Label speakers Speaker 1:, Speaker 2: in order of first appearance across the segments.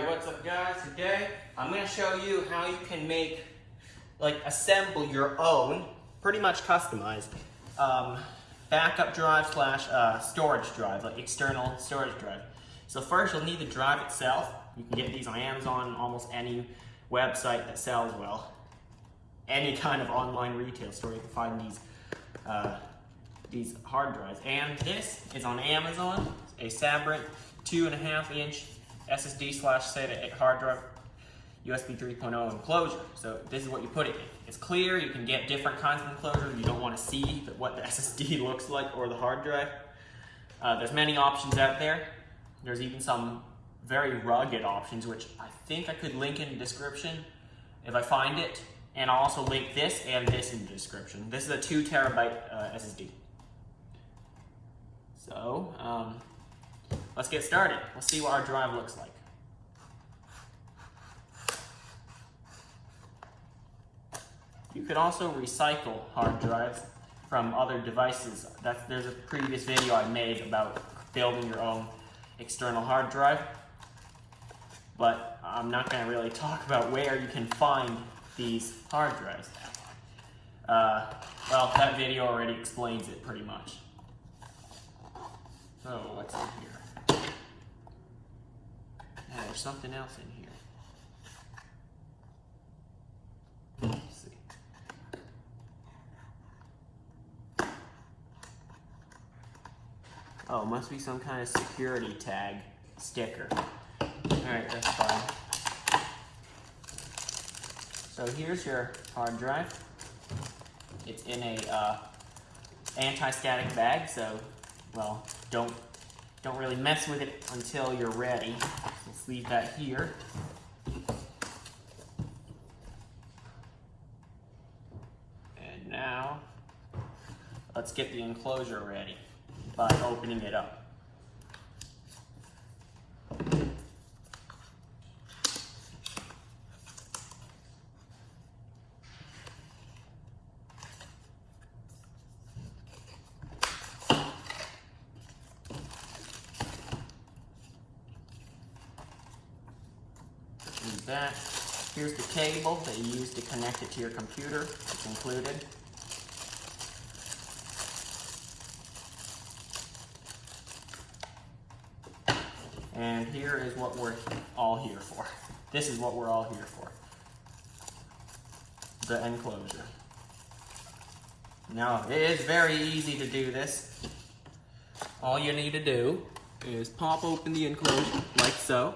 Speaker 1: Alright, what's up guys? Today I'm going to show you how you can make, assemble your own, pretty much customized, backup drive slash storage drive, like external storage drive. So first you'll need the drive itself. You can get these on Amazon, almost any website that sells, well, any kind of online retail store you can find these hard drives. And this is on Amazon, a Sabrent 2.5-inch SSD slash SATA hard drive, USB 3.0 enclosure. So this is what you put it in. It's clear, you can get different kinds of enclosures. You don't want to see what the SSD looks like or the hard drive. There's many options out there. There's even some very rugged options, which I think I could link in the description if I find it. And I'll also link this and this in the description. This is a 2 terabyte SSD. So, let's get started. Let's see what our drive looks like. You could also recycle hard drives from other devices. There's a previous video I made about building your own external hard drive, but I'm not going to really talk about where you can find these hard drives. Well, that video already explains it pretty much. So, what's in here? Yeah, there's something else in here. Let's see. Oh, must be some kind of security tag sticker. Alright, that's fine. So here's your hard drive. It's in a anti-static bag, so, well, don't really mess with it until you're ready. Let's leave that here. And now, let's get the enclosure ready by opening it up. That. Here's the cable that you use to connect it to your computer. It's included. And here is what we're all here for. This is what we're all here for. The enclosure. Now, it is very easy to do this. All you need to do is pop open the enclosure like so.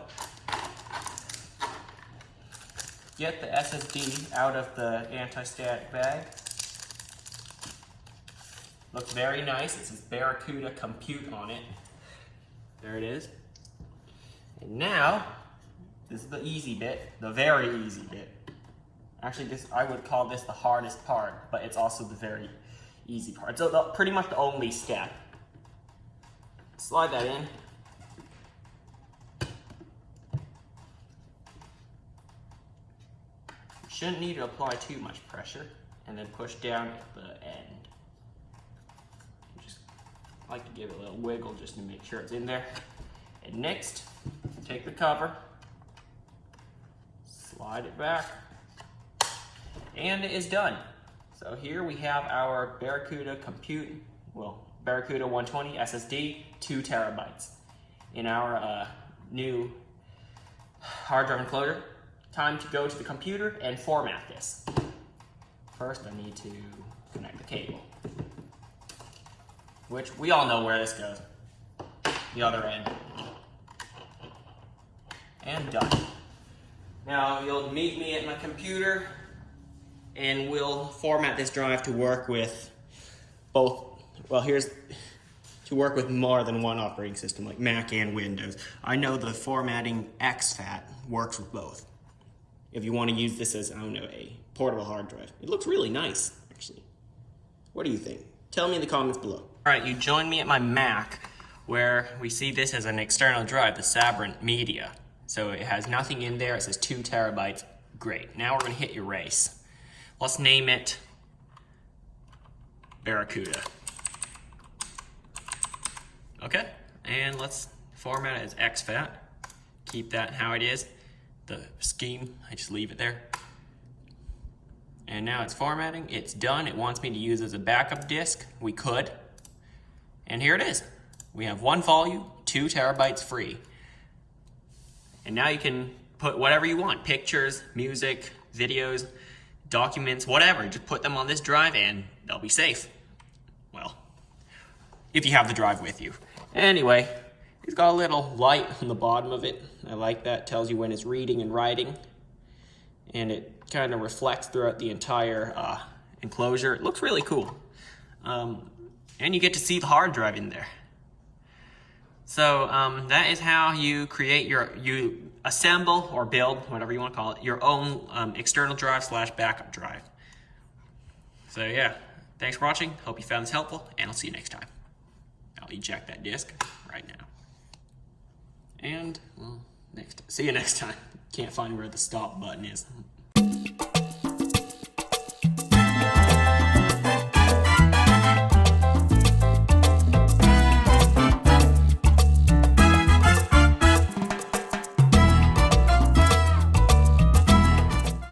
Speaker 1: Get the SSD out of the anti-static bag. Looks very nice. It says Barracuda Compute on it. There it is. And now, this is the easy bit, the very easy bit. Actually, I would call this the hardest part, but it's also the very easy part. So pretty much the only step. Slide that in. Shouldn't need to apply too much pressure, and then push down at the end. Just like to give it a little wiggle just to make sure it's in there. And next, take the cover, slide it back, and it is done. So here we have our Barracuda Compute, Barracuda 120 SSD, 2 terabytes in our new hard drive enclosure. Time to go to the computer and format this. First, I need to connect the cable, which we all know where this goes. The other end. And done. Now, you'll meet me at my computer, and we'll format this drive to work with both, to work with more than one operating system, like Mac and Windows. I know the formatting exFAT works with both. If you want to use this as, a portable hard drive. It looks really nice, actually. What do you think? Tell me in the comments below. All right, you join me at my Mac, where we see this as an external drive, the Sabrent Media. So it has nothing in there. It says 2 terabytes. Great. Now we're going to hit erase. Let's name it Barracuda. Okay, and let's format it as exFAT. keep that how it is. The scheme, I just leave it there. And now it's formatting, it's done. It wants me to use as a backup disk. We could. And here it is. We have 1 volume, 2 terabytes free. And now you can put whatever you want, pictures, music, videos, documents, whatever. Just put them on this drive and they'll be safe. Well, if you have the drive with you. Anyway, it's got a little light on the bottom of it. I like that. Tells you when it's reading and writing. And it kind of reflects throughout the entire enclosure. It looks really cool. And you get to see the hard drive in there. So that is how you create you assemble or build, whatever you want to call it, your own external drive / backup drive. So yeah, thanks for watching. Hope you found this helpful, and I'll see you next time. I'll eject that disk right now. And, well, see you next time. Can't find where the stop button is.